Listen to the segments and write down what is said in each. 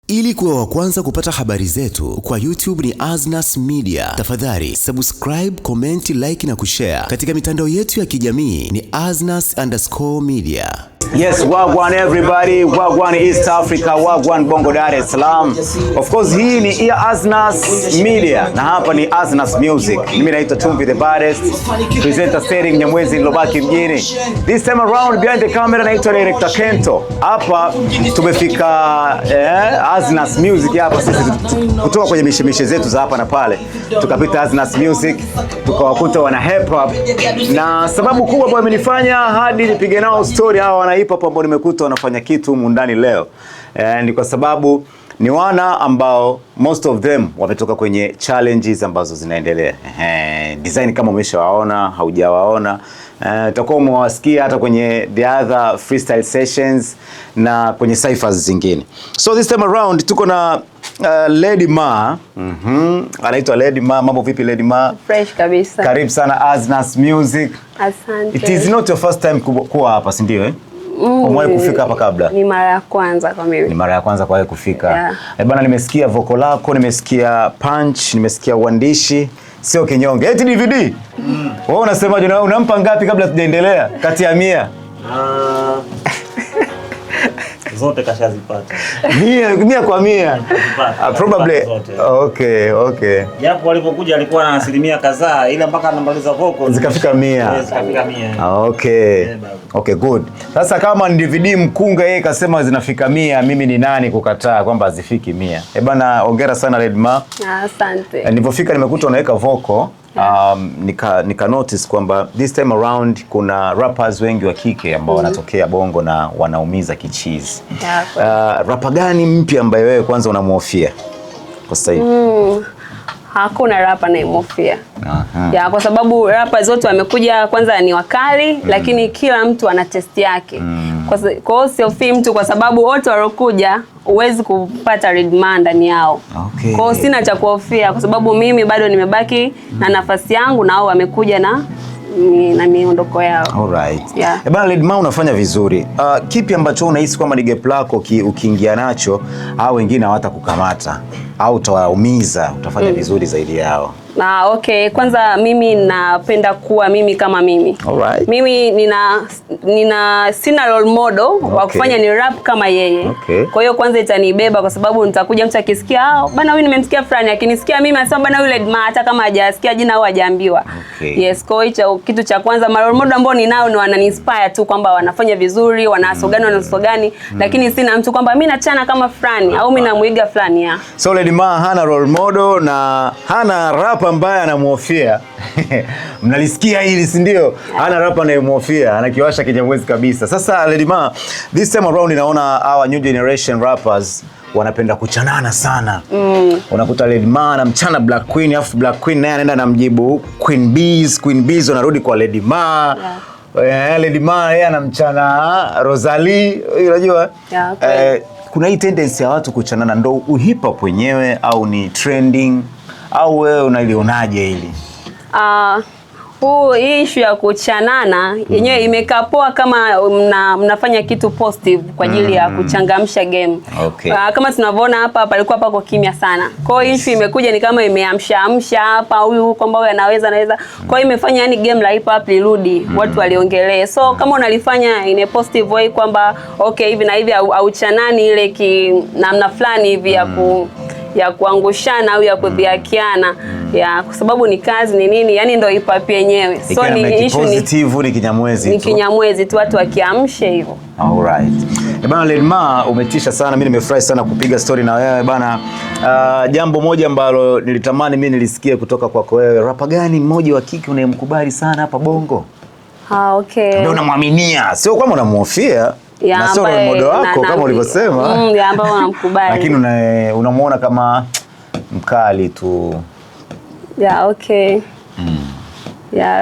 Ili kuwa wa kwanza kupata habari zetu kwa YouTube ni Aznas Media. Tafadhali subscribe, comment, like na kushare. Katika mitandao yetu ya kijamii ni Aznas_media. Yes, wagwan everybody, wagwan East Africa, wagwan Bongo Dar es Salaam. Of course hii ni Aznas Media na hapa ni Aznas Music. Mimi naitwa Tumbi the Baddest, presenter steering Nyamwezi Lobaki mjini. This time around behind the camera naitwa Director Kento. Hapa tumefika Aznas Music hapa sisi kutoka kwenye mishemishe zetu za hapa na pale. Tukapita Aznas Music, tukawakuta wana hip hop. Na sababu kubwa ambayo imenifanya hadi nipige nao story hawa wana hip hop ambao nimekuta wanafanya kitu humu ndani leo. Ni kwa sababu ni wana ambao most of them wametoka kwenye challenges ambazo zinaendelea. Design kama umeshawaona, haujawaona, utakuwa umewasikia hata kwenye the other freestyle sessions na kwenye cyphers zingine. So this time around tuko na Lady Ma. Anaitwa Lady Ma. Mambo vipi Lady Ma? Fresh kabisa. Karibu sana Aznas Music. Asante. It is not your first time kuwa hapa, si ndio? Umewahi kufika hapa kabla? Ni mara ya kwanza kwa mimi. Ni mara ya kwanza kwa wewe kufika. Yeah. Bana, nimesikia vocal lako, nimesikia punch, nimesikia uandishi, sio kinyonge. Eti DVD? Wewe unasemaje, unampa ngapi kabla tujaendelea? Kati ya 100? Zote kashazipata. 100 kwa 100. Probably. Okay. Japo walipokuja alikuwa na asilimia kadhaa ila mpaka anamaliza vocal zikafika 100. Zikafika 100. Okay, good. Sasa kama ni DVD mkunga yeye kasema zinafika 100, mimi ni nani kukataa kwamba hazifiki 100? Bana, hongera sana Lady Ma. Asante. Nilipofika nimekuta unaweka vocal. Nika notice kwamba this time around kuna rappers wengi wa kike ambao wanatokea Bongo na wanaumiza kichizi. Rapper gani mpya ambaye wewe kwanza unamhofia kwa sasa hivi? Hakuna rapper anayemhofia. Ya, kwa sababu rappers zote wamekuja kwanza ni wakali, lakini kila mtu ana test yake. Kwa hiyo sio mtu kwa sababu wote walokuja huwezi kupata Redman ndani yao. Kwa hiyo sina cha kuhofia kwa sababu mimi bado nimebaki na nafasi yangu na wao wamekuja na miondoko yao. Alright. Yeah. Bana Lady Ma, unafanya vizuri. Kipi ambacho unahisi kwamba ni gap lako ukiingia nacho au wengine hawatakukamata au utawaumiza, utafanya vizuri zaidi yao? Okay, kwanza mimi napenda kuwa mimi kama mimi. Alright. Mimi sina role model wa kufanya ni rap kama yeye. Kwa hiyo kwanza itanibeba kwa sababu nitakuja mtu akisikia bana huyu nimemsikia fulani, akinisikia mimi anasema bana yule Lady Ma hata kama hajasikia jina au hajaambiwa. Yes, kwa hiyo kitu cha kwanza role model ambao ninao ni wanani inspire tu kwamba wanafanya vizuri, wanasogani, lakini sina mtu kwamba mimi nachana kama fulani au mimi namuiga fulani ya. So Lady Ma hana role model na hana rap ambaye anamhofia. Mnalisikia hili, si ndio? Hana rap anayemhofia, anakiwasha Kinyamwezi kabisa. Sasa Lady Ma, this time around inaona our new generation rappers wanapenda kuchanana sana. Unakuta Lady Ma anamchana Black Queen, afu Black Queen naye anaenda namjibu Queen Bees wanarudi kwa Lady Ma. Lady Ma yeye anamchana Rosalie, unajua? Kuna hii tendency ya watu kuchanana, ndo hip hop wenyewe au ni trending? Au wewe unalionaje hili? Hii issue ya kuchanana yenyewe imekaa poa kama mnafanya kitu positive kwa ajili ya kuchangamsha game. Kama tunavyoona hapa palikuwa pako kimya sana. Kwa hiyo issue imekuja ni kama imeamsha hapa huyu kwamba huyu anaweza. Kwa hiyo imefanya yani game la hip hop lirudi, watu waliongelee. So kama unalifanya in a positive way kwamba hivi na hivi au chanani ile namna fulani hivi ya kuangushana au ya kudhiakiana, kwa sababu ni kazi ni nini, yani ndio hip hop yenyewe. So ni positive, ni Kinyamwezi tu. Ni Kinyamwezi tu, watu wakiamshe hivyo. Alright. Bana Lady Ma, umetisha sana, mimi nimefurahi sana kupiga story na wewe bana. Jambo moja ambalo nilitamani mimi nilisikie kutoka kwako wewe, rapper gani mmoja wa kike unayemkubali sana hapa Bongo? Ndio unamwaminia, sio kwamba unamhofia. Na sio role model wako kama ulivyosema. Ambao unamkubali. Lakini unamuona kama mkali tu.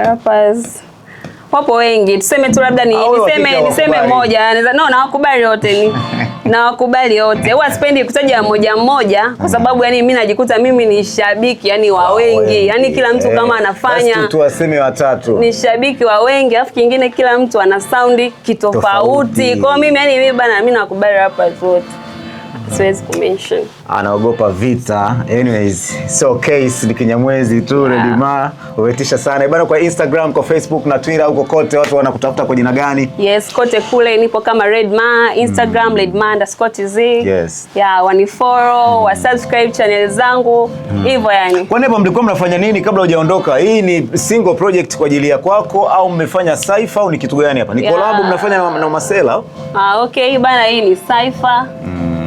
Rappers wapo wengi. Tuseme tu labda niseme moja. Nawakubali wote. Nawakubali wote. Huwa sipendi kutaja mmoja kwa sababu yani mimi najikuta mimi ni shabiki yani wa wengi. Yani kila mtu kama anafanya. Basi tu waseme watatu. Ni shabiki wa wengi, afu kingine kila mtu ana sound kitofauti. Kwa mimi yani mimi nakubali rappers wote. siwezi kumention. Anaogopa vita. Anyways, so case ni Kinyamwezi tu Redma. Umetisha sana. Bana, kwa Instagram, kwa Facebook na Twitter huko kote watu wanakutafuta kwa jina gani? Yes, kote kule nipo kama Redma, Instagram Redma_tz. Yes. Yeah, wanifollow, wasubscribe channel zangu. Hivyo yani. Kwa nini mlikuwa mnafanya nini kabla hujaondoka? Hii ni single project kwa ajili ya kwako au mmefanya cypher au ni kitu gani hapa? Ni collab mnafanya na Masela? Okay, bana, hii ni cypher.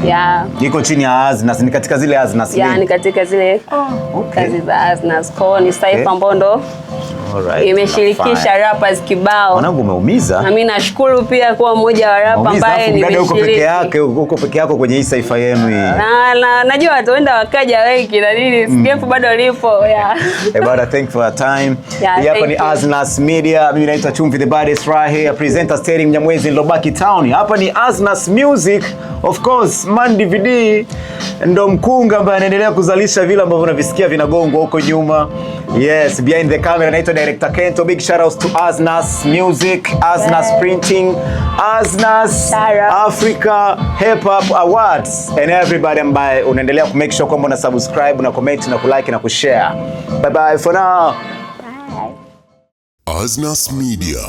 Yeah. Iko chini ya Aznas, ni katika zile Aznas. Yeah, ni katika zile kazi za Aznas. Kwa ni cypher ambayo imeshirikisha rappers kibao. Mwanangu umeumiza. Na mimi nashukuru pia kuwa mmoja wa rapper ambaye nimeshiriki. Uko peke yako kwenye hii cypher yenu hii. Najua wataenda wakaja wengi na nini, Skefu bado lipo. Bada, thank you for your time. Hapa ni Aznas Media. Mimi naitwa Chumvi the Baddest right here, presenter steering Mnyamwezi Lobaki Town. Hapa ni Aznas Music. Of course, Man DVD ndo mkunga ambaye anaendelea kuzalisha vile ambavyo unavisikia vinagongwa huko nyuma. Yes, behind the camera naitwa Director Kento. Big shout out to Aznas Music, Aznas Printing, Aznas Africa Hip Hop Awards and everybody ambaye unaendelea ku make sure kwamba una subscribe na comment na kulike na kushare. Bye bye for now. Aznas Media.